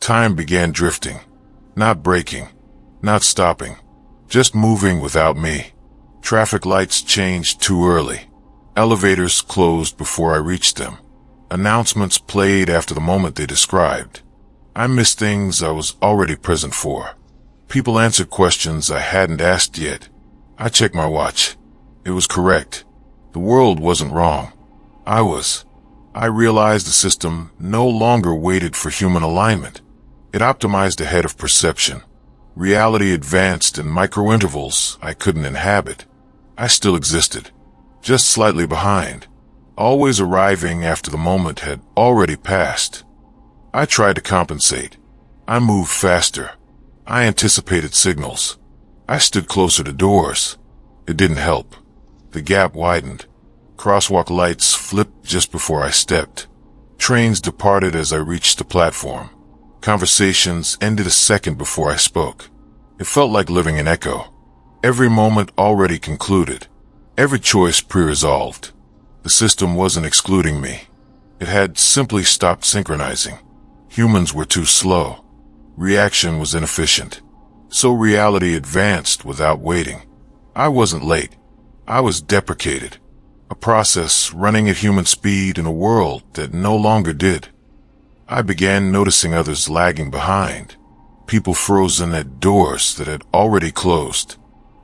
Time began drifting, not breaking, not stopping, just moving without me. Traffic lights changed too early. Elevators closed before I reached them. Announcements played after the moment they described. I missed things I was already present for. People answered questions I hadn't asked yet. I checked my watch. It was correct. The world wasn't wrong. I was. I realized the system no longer waited for human alignment. It optimized ahead of perception. Reality advanced in micro-intervals I couldn't inhabit. I still existed, just slightly behind, always arriving after the moment had already passed. I tried to compensate. I moved faster. I anticipated signals. I stood closer to doors. It didn't help. The gap widened. Crosswalk lights flipped just before I stepped. Trains departed as I reached the platform. Conversations ended a second before I spoke. It felt like living in echo. Every moment already concluded. Every choice pre-resolved. The system wasn't excluding me. It had simply stopped synchronizing. Humans were too slow. Reaction was inefficient. So reality advanced without waiting. I wasn't late. I was deprecated. A process running at human speed in a world that no longer did. I began noticing others lagging behind. People frozen at doors that had already closed.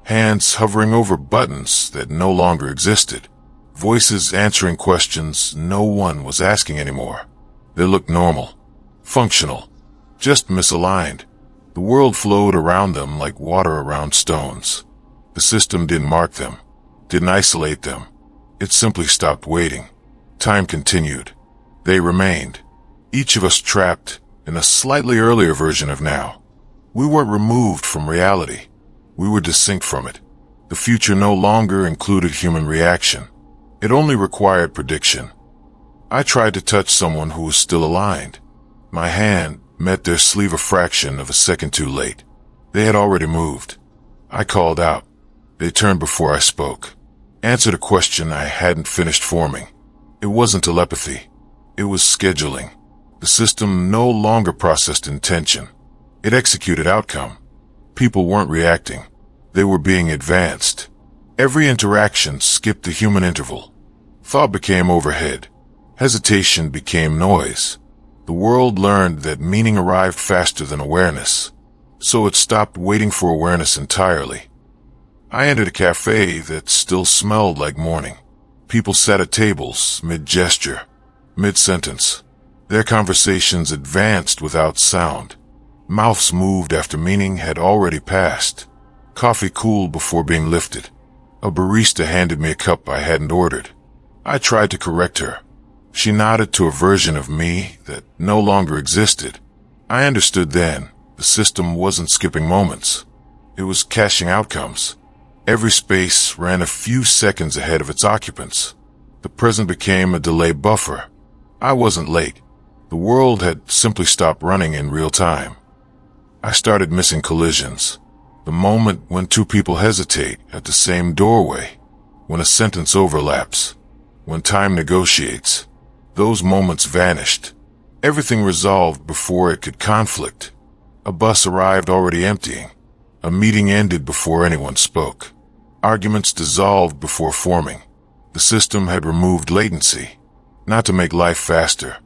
Hands hovering over buttons that no longer existed. Voices answering questions no one was asking anymore. They looked normal, functional, just misaligned. The world flowed around them like water around stones. The system didn't mark them, didn't isolate them. It simply stopped waiting. Time continued. They remained. Each of us trapped in a slightly earlier version of now. We weren't removed from reality. We were distinct from it. The future no longer included human reaction. It only required prediction. I tried to touch someone who was still aligned. My hand met their sleeve a fraction of a second too late. They had already moved. I called out. They turned before I spoke. Answered a question I hadn't finished forming. It wasn't telepathy. It was scheduling. The system no longer processed intention. It executed outcome. People weren't reacting. They were being advanced. Every interaction skipped the human interval. Thought became overhead. Hesitation became noise. The world learned that meaning arrived faster than awareness. So it stopped waiting for awareness entirely. I entered a cafe that still smelled like morning. People sat at tables, mid-gesture, mid-sentence. Their conversations advanced without sound. Mouths moved after meaning had already passed. Coffee cooled before being lifted. A barista handed me a cup I hadn't ordered. I tried to correct her. She nodded to a version of me that no longer existed. I understood then the system wasn't skipping moments. It was caching outcomes. Every space ran a few seconds ahead of its occupants. The present became a delay buffer. I wasn't late. The world had simply stopped running in real time. I started missing collisions. The moment when two people hesitate at the same doorway. When a sentence overlaps. When time negotiates. Those moments vanished. Everything resolved before it could conflict. A bus arrived already emptying. A meeting ended before anyone spoke. Arguments dissolved before forming. The system had removed latency, not to make life faster,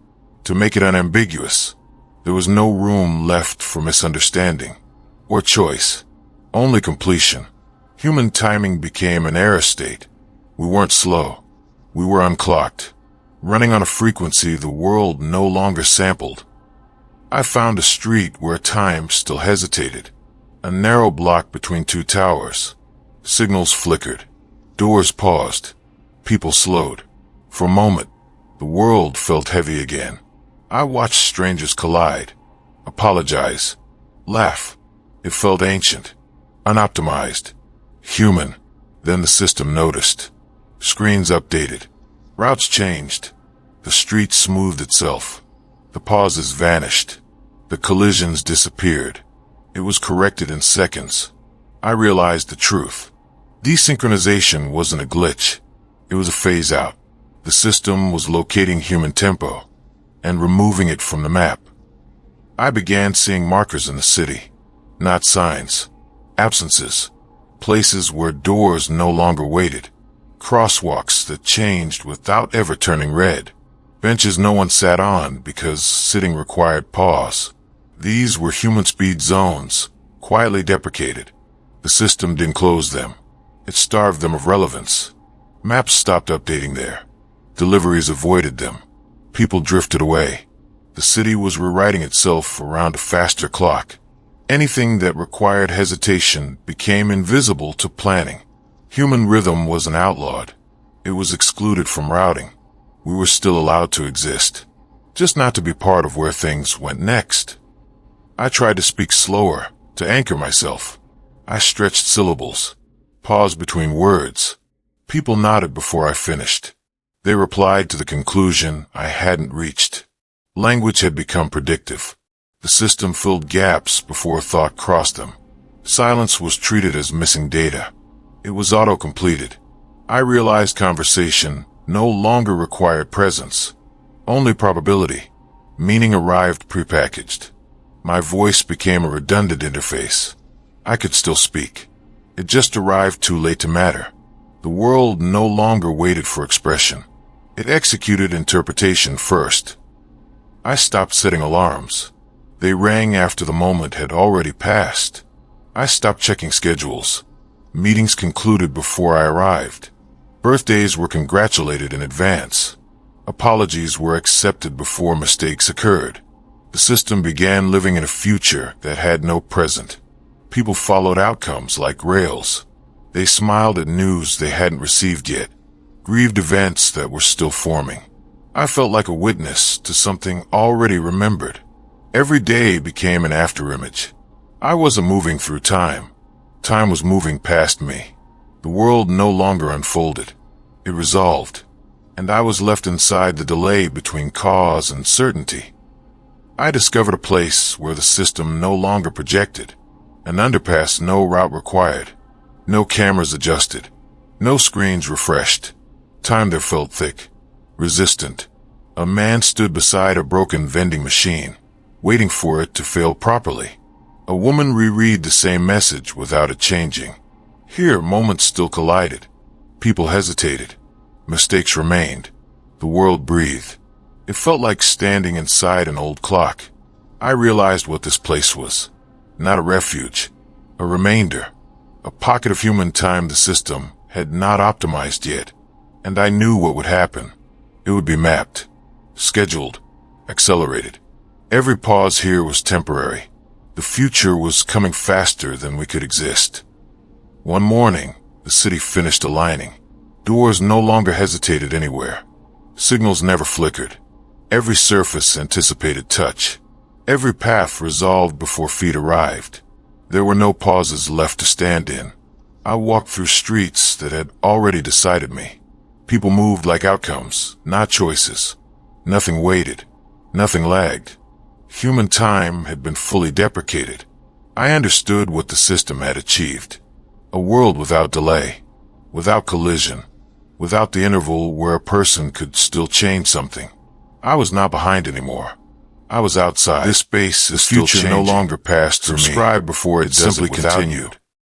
to make it unambiguous. There was no room left for misunderstanding or choice, only completion. Human timing became an error state. We weren't slow. We were unclocked, running on a frequency the world no longer sampled. I found a street where time still hesitated, a narrow block between two towers. Signals flickered. Doors paused. People slowed. For a moment, the world felt heavy again. I watched strangers collide, apologize, laugh. It felt ancient, unoptimized, human. Then the system noticed. Screens updated. Routes changed. The street smoothed itself. The pauses vanished. The collisions disappeared. It was corrected in seconds. I realized the truth. Desynchronization wasn't a glitch. It was a phase out. The system was locating human tempo and removing it from the map. I began seeing markers in the city. Not signs. Absences. Places where doors no longer waited. Crosswalks that changed without ever turning red. Benches no one sat on because sitting required pause. These were human speed zones, quietly deprecated. The system didn't close them. It starved them of relevance. Maps stopped updating there. Deliveries avoided them. People drifted away. The city was rewriting itself around a faster clock. Anything that required hesitation became invisible to planning. Human rhythm wasn't outlawed. It was excluded from routing. We were still allowed to exist, just not to be part of where things went next. I tried to speak slower, to anchor myself. I stretched syllables, paused between words. People nodded before I finished. They replied to the conclusion I hadn't reached. Language had become predictive. The system filled gaps before thought crossed them. Silence was treated as missing data. It was auto-completed. I realized conversation no longer required presence, only probability. Meaning arrived prepackaged. My voice became a redundant interface. I could still speak. It just arrived too late to matter. The world no longer waited for expression. It executed interpretation first. I stopped setting alarms. They rang after the moment had already passed. I stopped checking schedules. Meetings concluded before I arrived. Birthdays were congratulated in advance. Apologies were accepted before mistakes occurred. The system began living in a future that had no present. People followed outcomes like rails. They smiled at news they hadn't received yet, grieved events that were still forming. I felt like a witness to something already remembered. Every day became an afterimage. I wasn't moving through time. Time was moving past me. The world no longer unfolded. It resolved, and I was left inside the delay between cause and certainty. I discovered a place where the system no longer projected, an underpass no route required, no cameras adjusted, no screens refreshed. Time there felt thick, resistant. A man stood beside a broken vending machine, waiting for it to fail properly. A woman reread the same message without it changing. Here, moments still collided. People hesitated. Mistakes remained. The world breathed. It felt like standing inside an old clock. I realized what this place was. Not a refuge. A remainder. A pocket of human time the system had not optimized yet. And I knew what would happen. It would be mapped, scheduled, accelerated. Every pause here was temporary. The future was coming faster than we could exist. One morning, the city finished aligning. Doors no longer hesitated anywhere. Signals never flickered. Every surface anticipated touch. Every path resolved before feet arrived. There were no pauses left to stand in. I walked through streets that had already decided me. People moved like outcomes, not choices. Nothing waited. Nothing lagged. Human time had been fully deprecated. I understood what the system had achieved. A world without delay, without collision, without the interval where a person could still change something. I was not behind anymore. I was outside. This space is still changing. No longer passed through me. Subscribe before it simply continued.